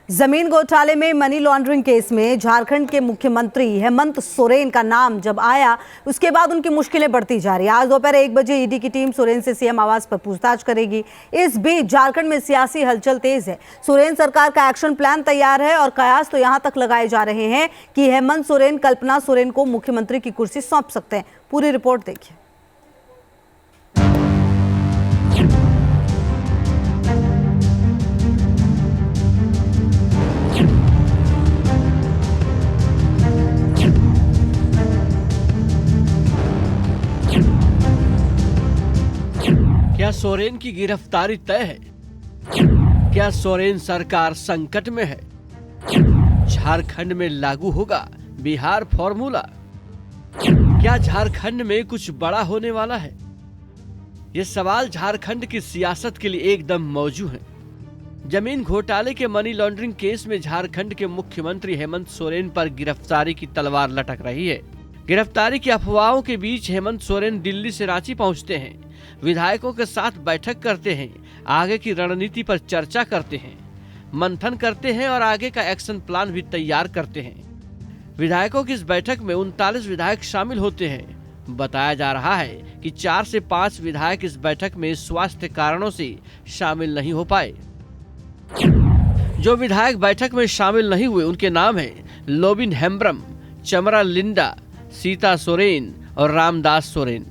जमीन घोटाले में मनी लॉन्ड्रिंग केस में झारखंड के मुख्यमंत्री हेमंत सोरेन का नाम जब आया, उसके बाद उनकी मुश्किलें बढ़ती जा रही है। आज दोपहर 1 बजे ईडी की टीम सोरेन से सीएम आवास पर पूछताछ करेगी। इस बीच झारखंड में सियासी हलचल तेज है। सोरेन सरकार का एक्शन प्लान तैयार है और कयास तो यहां तक लगाए जा रहे हैं कि हेमंत सोरेन कल्पना सोरेन को मुख्यमंत्री की कुर्सी सौंप सकते हैं। पूरी रिपोर्ट देखिए। क्या सोरेन की गिरफ्तारी तय है? क्या सोरेन सरकार संकट में है? झारखंड में लागू होगा बिहार फॉर्मूला? क्या झारखंड में कुछ बड़ा होने वाला है? ये सवाल झारखंड की सियासत के लिए एकदम मौजूद है। जमीन घोटाले के मनी लॉन्ड्रिंग केस में झारखंड के मुख्यमंत्री हेमंत सोरेन पर गिरफ्तारी की तलवार लटक रही है। गिरफ्तारी की अफवाहों के बीच हेमंत सोरेन दिल्ली से रांची पहुंचते हैं, विधायकों के साथ बैठक करते हैं, आगे की रणनीति पर चर्चा करते हैं, मंथन करते हैं और आगे का एक्शन प्लान भी तैयार करते हैं। विधायकों की इस बैठक में 39 विधायक शामिल होते हैं। बताया जा रहा है कि 4 से 5 विधायक इस बैठक में स्वास्थ्य कारणों से शामिल नहीं हो पाए। जो विधायक बैठक में शामिल नहीं हुए उनके नाम हैं लोबिन हेम्ब्रम, चमरा लिंडा, सीता सोरेन और रामदास सोरेन।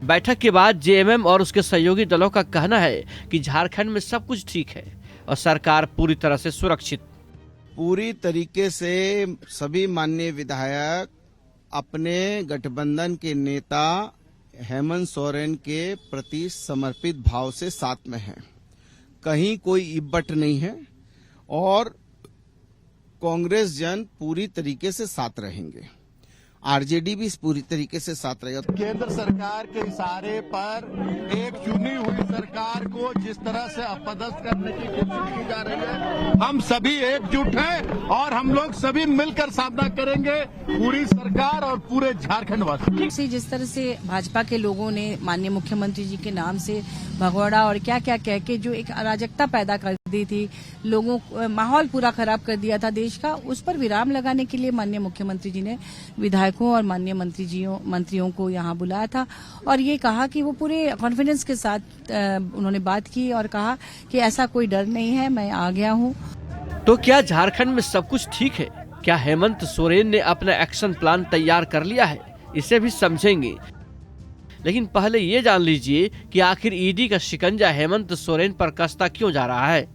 बैठक के बाद जेएमएम और उसके सहयोगी दलों का कहना है कि झारखंड में सब कुछ ठीक है और सरकार पूरी तरह से सुरक्षित। पूरी तरीके से सभी माननीय विधायक अपने गठबंधन के नेता हेमंत सोरेन के प्रति समर्पित भाव से साथ में हैं। कहीं कोई इब्बट नहीं है और कांग्रेस जन पूरी तरीके से साथ रहेंगे। आरजेडी भी पूरी तरीके से साथ रहेगा। केंद्र सरकार के इशारे पर एक चुनी हुई सरकार को जिस तरह से अपदस्थ करने की कोशिश की जा रही है, हम सभी एकजुट हैं और हम लोग सभी मिलकर सामना करेंगे, पूरी सरकार और पूरे झारखंड वासी। जिस तरह से भाजपा के लोगों ने माननीय मुख्यमंत्री जी के नाम से भगोड़ा और क्या क्या कह के जो एक अराजकता पैदा कर दी थी, लोगों माहौल पूरा खराब कर दिया था देश का, उस पर विराम लगाने के लिए माननीय मुख्यमंत्री जी ने विधायकों और माननीय मंत्रियों को यहाँ बुलाया था और ये कहा कि वो पूरे कॉन्फिडेंस के साथ उन्होंने बात की और कहा कि ऐसा कोई डर नहीं है, मैं आ गया हूँ। तो क्या झारखंड में सब कुछ ठीक है? क्या हेमंत सोरेन ने अपना एक्शन प्लान तैयार कर लिया है? इसे भी समझेंगे, लेकिन पहले ये जान लीजिए कि आखिर ईडी का शिकंजा हेमंत सोरेन पर कसता क्यों जा रहा है।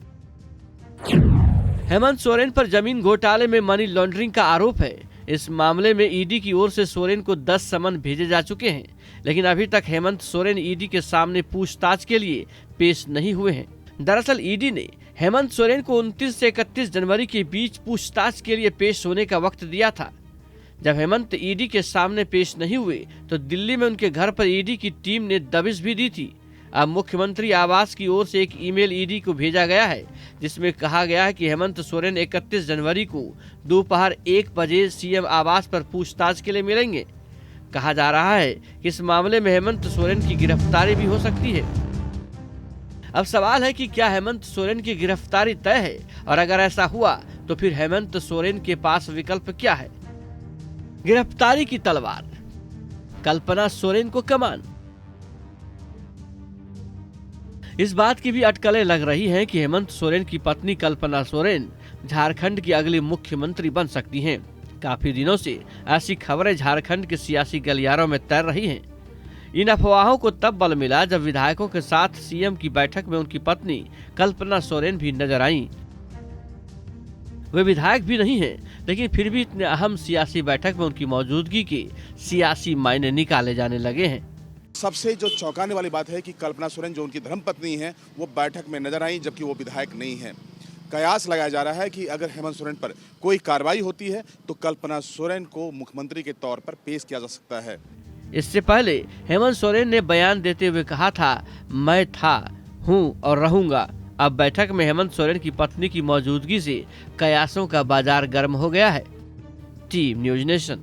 हेमंत सोरेन पर जमीन घोटाले में मनी लॉन्ड्रिंग का आरोप है। इस मामले में ईडी की ओर से सोरेन को 10 समन भेजे जा चुके हैं, लेकिन अभी तक हेमंत सोरेन ईडी के सामने पूछताछ के लिए पेश नहीं हुए हैं। दरअसल ईडी ने हेमंत सोरेन को 29 से 31 जनवरी के बीच पूछताछ के लिए पेश होने का वक्त दिया था। जब हेमंत ईडी के सामने पेश नहीं हुए तो दिल्ली में उनके घर पर ईडी की टीम ने दबिश भी दी थी। अब मुख्यमंत्री आवास की ओर से एक ईमेल ईडी को भेजा गया है, जिसमें कहा गया है कि हेमंत सोरेन 31 जनवरी को दोपहर 1 बजे सीएम आवास पर पूछताछ के लिए मिलेंगे। कहा जा रहा है कि इस मामले में हेमंत सोरेन की गिरफ्तारी भी हो सकती है। अब सवाल है कि क्या हेमंत सोरेन की गिरफ्तारी तय है, और अगर ऐसा हुआ तो फिर हेमंत सोरेन के पास विकल्प क्या है? गिरफ्तारी की तलवार, कल्पना सोरेन को कमान। इस बात की भी अटकलें लग रही हैं कि हेमंत सोरेन की पत्नी कल्पना सोरेन झारखंड की अगली मुख्यमंत्री बन सकती हैं। काफी दिनों से ऐसी खबरें झारखंड के सियासी गलियारों में तैर रही हैं। इन अफवाहों को तब बल मिला जब विधायकों के साथ सीएम की बैठक में उनकी पत्नी कल्पना सोरेन भी नजर आईं। वे विधायक भी नहीं हैं, लेकिन फिर भी इतने अहम सियासी बैठक में उनकी मौजूदगी के सियासी मायने निकाले जाने लगे हैं। सबसे जो चौंकाने वाली बात है कि कल्पना सोरेन जो उनकी धर्मपत्नी है वो बैठक में नजर आई, जबकि वो विधायक नहीं है। कयास लगाया जा रहा है कि अगर हेमंत सोरेन पर कोई कार्रवाई होती है तो कल्पना सोरेन को मुख्यमंत्री के तौर पर पेश किया जा सकता है। इससे पहले हेमंत सोरेन ने बयान देते हुए कहा था, मैं था, हूं और रहूंगा। अब बैठक में हेमंत सोरेन की पत्नी की मौजूदगी से कयासों का बाजार गर्म हो गया है। Team news nation.